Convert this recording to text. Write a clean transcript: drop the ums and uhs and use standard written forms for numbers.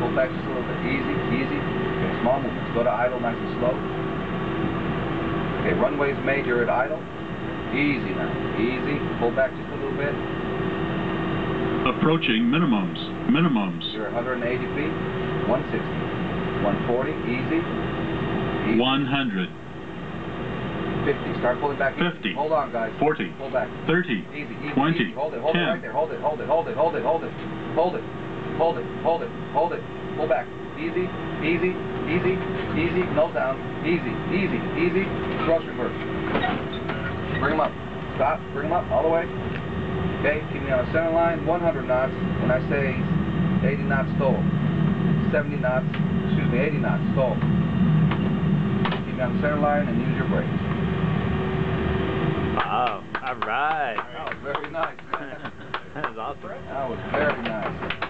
Pull back just a little bit. Easy, easy. Okay, small movements. Go to idle nice and slow. Okay, runway's made, you're at idle. Easy now. Easy. Pull back just a little bit. Approaching minimums. Minimums. You're 180 feet. 160. 140. Easy. Easy. 100. 50. Start pulling back. 50. Hold on, guys. 40. Pull back. 30. Easy, easy, 20. easy. Hold it. Hold 10. it right there. Hold it. Hold it. Hold it. Hold it. Hold it. Hold it. Hold it. Hold it. Hold it. Pull back. Easy. Easy. Easy. Easy. No down. Easy. Easy. Easy. Thrust reverse. Bring them up. Stop. Bring them up all the way. Okay. Keep me on the center line. 100 knots. When I say 80 knots, stall. 70 knots. Excuse me. 80 knots. Stall. Keep me on the center line and use your brakes. Wow. All right. That was very nice. That was awesome. That was very nice.